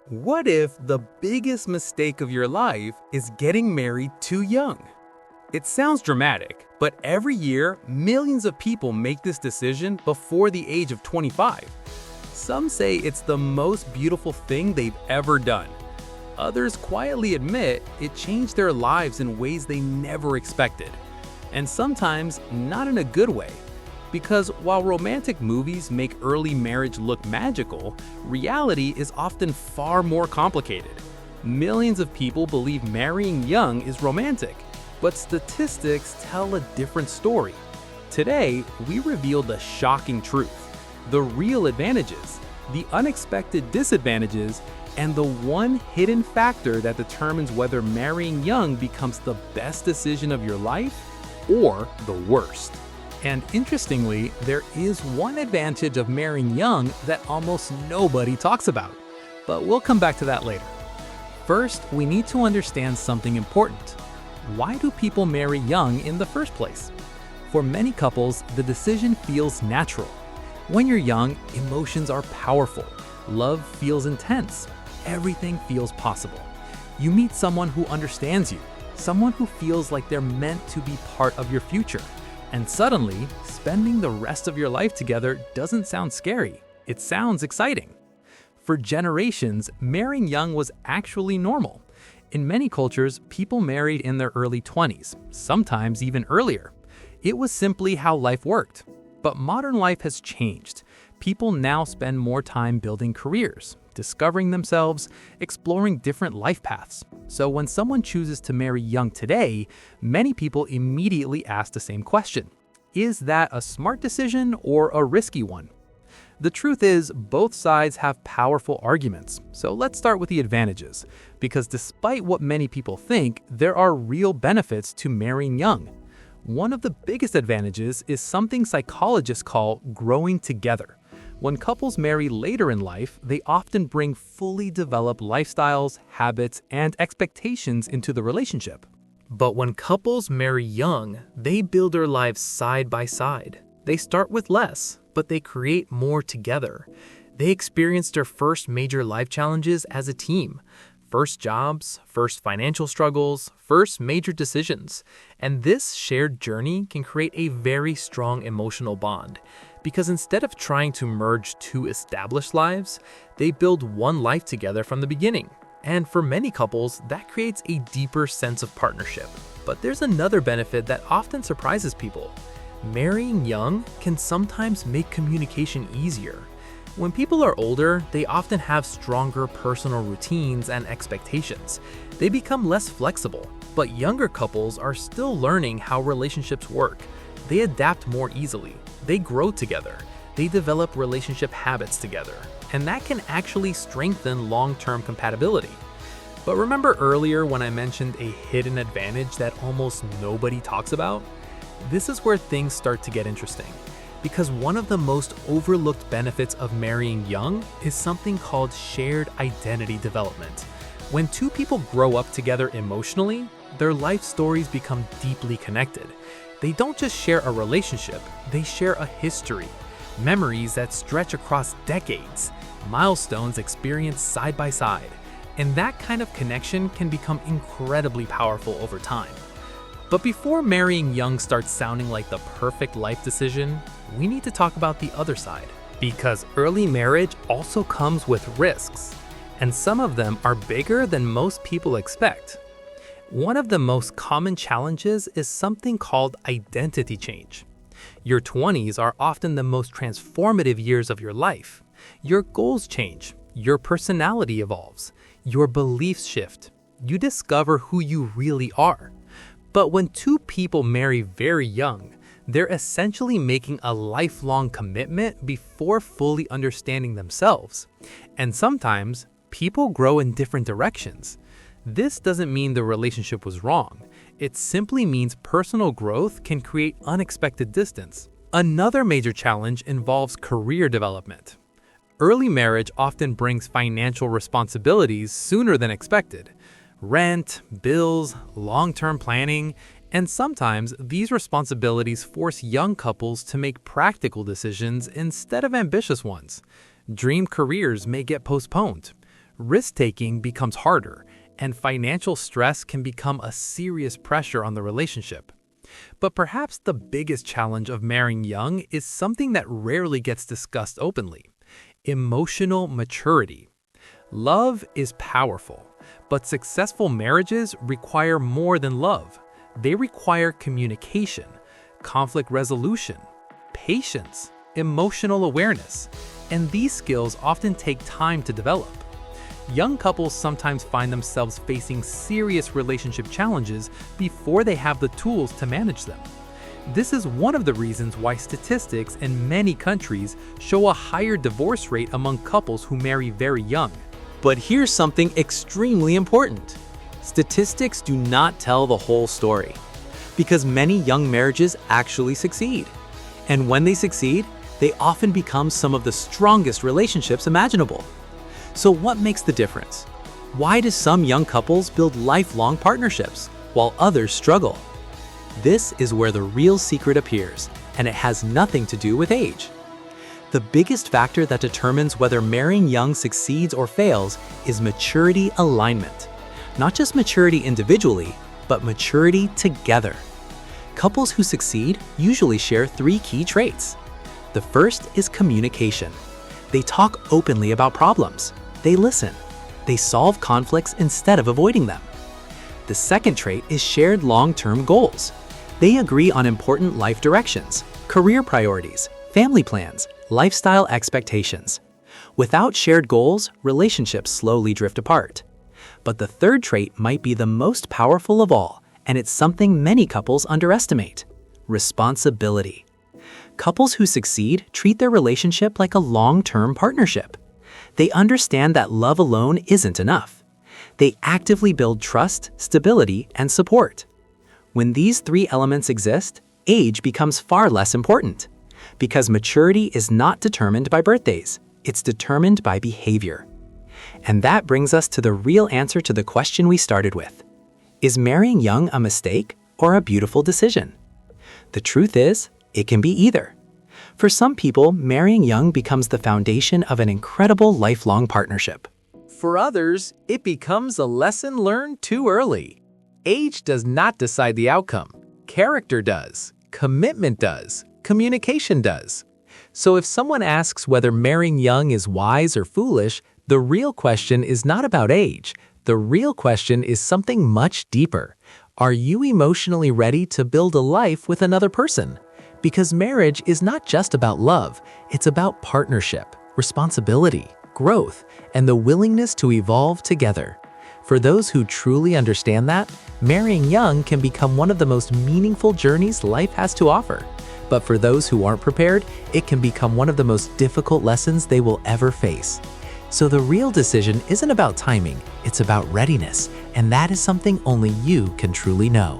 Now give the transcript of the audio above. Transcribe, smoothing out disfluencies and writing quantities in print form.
What if the biggest mistake of your life is getting married too young? It sounds dramatic, but every year, millions of people make this decision before the age of 25. Some say it's the most beautiful thing they've ever done. Others quietly admit it changed their lives in ways they never expected. And sometimes not in a good way. Because while romantic movies make early marriage look magical, reality is often far more complicated. Millions of people believe marrying young is romantic, but statistics tell a different story. Today, we reveal the shocking truth, the real advantages, the unexpected disadvantages, and the one hidden factor that determines whether marrying young becomes the best decision of your life or the worst. And interestingly, there is one advantage of marrying young that almost nobody talks about. But we'll come back to that later. First, we need to understand something important. Why do people marry young in the first place? For many couples, the decision feels natural. When you're young, emotions are powerful. Love feels intense. Everything feels possible. You meet someone who understands you, someone who feels like they're meant to be part of your future. And suddenly, spending the rest of your life together doesn't sound scary. It sounds exciting. For generations, marrying young was actually normal. In many cultures, people married in their early 20s, sometimes even earlier. It was simply how life worked. But modern life has changed. People now spend more time building careers, discovering themselves, exploring different life paths. So when someone chooses to marry young today, many people immediately ask the same question. Is that a smart decision or a risky one? The truth is, both sides have powerful arguments. So let's start with the advantages, because despite what many people think, there are real benefits to marrying young. One of the biggest advantages is something psychologists call growing together. When couples marry later in life, they often bring fully developed lifestyles, habits, and expectations into the relationship. But when couples marry young, they build their lives side by side. They start with less, but they create more together. They experience their first major life challenges as a team. First jobs, first financial struggles, first major decisions. And this shared journey can create a very strong emotional bond. Because instead of trying to merge two established lives, they build one life together from the beginning. And for many couples, that creates a deeper sense of partnership. But there's another benefit that often surprises people. Marrying young can sometimes make communication easier. When people are older, they often have stronger personal routines and expectations. They become less flexible, but younger couples are still learning how relationships work. They adapt more easily. They grow together. They develop relationship habits together. And that can actually strengthen long-term compatibility. But remember earlier when I mentioned a hidden advantage that almost nobody talks about? This is where things start to get interesting. Because one of the most overlooked benefits of marrying young is something called shared identity development. When two people grow up together emotionally, their life stories become deeply connected. They don't just share a relationship, they share a history, memories that stretch across decades, milestones experienced side by side. And that kind of connection can become incredibly powerful over time. But before marrying young starts sounding like the perfect life decision, we need to talk about the other side. Because early marriage also comes with risks, and some of them are bigger than most people expect. One of the most common challenges is something called identity change. Your 20s are often the most transformative years of your life. Your goals change, your personality evolves, your beliefs shift. You discover who you really are. But when two people marry very young, they're essentially making a lifelong commitment before fully understanding themselves. And sometimes, people grow in different directions. This doesn't mean the relationship was wrong. It simply means personal growth can create unexpected distance. Another major challenge involves career development. Early marriage often brings financial responsibilities sooner than expected. Rent, bills, long-term planning, and sometimes these responsibilities force young couples to make practical decisions instead of ambitious ones. Dream careers may get postponed. Risk-taking becomes harder, and financial stress can become a serious pressure on the relationship. But perhaps the biggest challenge of marrying young is something that rarely gets discussed openly: emotional maturity. Love is powerful, but successful marriages require more than love. They require communication, conflict resolution, patience, emotional awareness, and these skills often take time to develop. Young couples sometimes find themselves facing serious relationship challenges before they have the tools to manage them. This is one of the reasons why statistics in many countries show a higher divorce rate among couples who marry very young. But here's something extremely important. Statistics do not tell the whole story, because many young marriages actually succeed. And when they succeed, they often become some of the strongest relationships imaginable. So what makes the difference? Why do some young couples build lifelong partnerships, while others struggle? This is where the real secret appears, and it has nothing to do with age. The biggest factor that determines whether marrying young succeeds or fails is maturity alignment. Not just maturity individually, but maturity together. Couples who succeed usually share 3 key traits. The first is communication. They talk openly about problems. They listen. They solve conflicts instead of avoiding them. The second trait is shared long-term goals. They agree on important life directions, career priorities, family plans, lifestyle expectations. Without shared goals, relationships slowly drift apart. But the third trait might be the most powerful of all, and it's something many couples underestimate: responsibility. Couples who succeed treat their relationship like a long-term partnership. They understand that love alone isn't enough. They actively build trust, stability, and support. When these 3 elements exist, age becomes far less important, because maturity is not determined by birthdays, it's determined by behavior. And that brings us to the real answer to the question we started with. Is marrying young a mistake or a beautiful decision? The truth is, it can be either. For some people, marrying young becomes the foundation of an incredible lifelong partnership. For others, it becomes a lesson learned too early. Age does not decide the outcome. Character does. Commitment does. Communication does. So if someone asks whether marrying young is wise or foolish, the real question is not about age. The real question is something much deeper. Are you emotionally ready to build a life with another person? Because marriage is not just about love, it's about partnership, responsibility, growth, and the willingness to evolve together. For those who truly understand that, marrying young can become one of the most meaningful journeys life has to offer. But for those who aren't prepared, it can become one of the most difficult lessons they will ever face. So the real decision isn't about timing, it's about readiness, and that is something only you can truly know.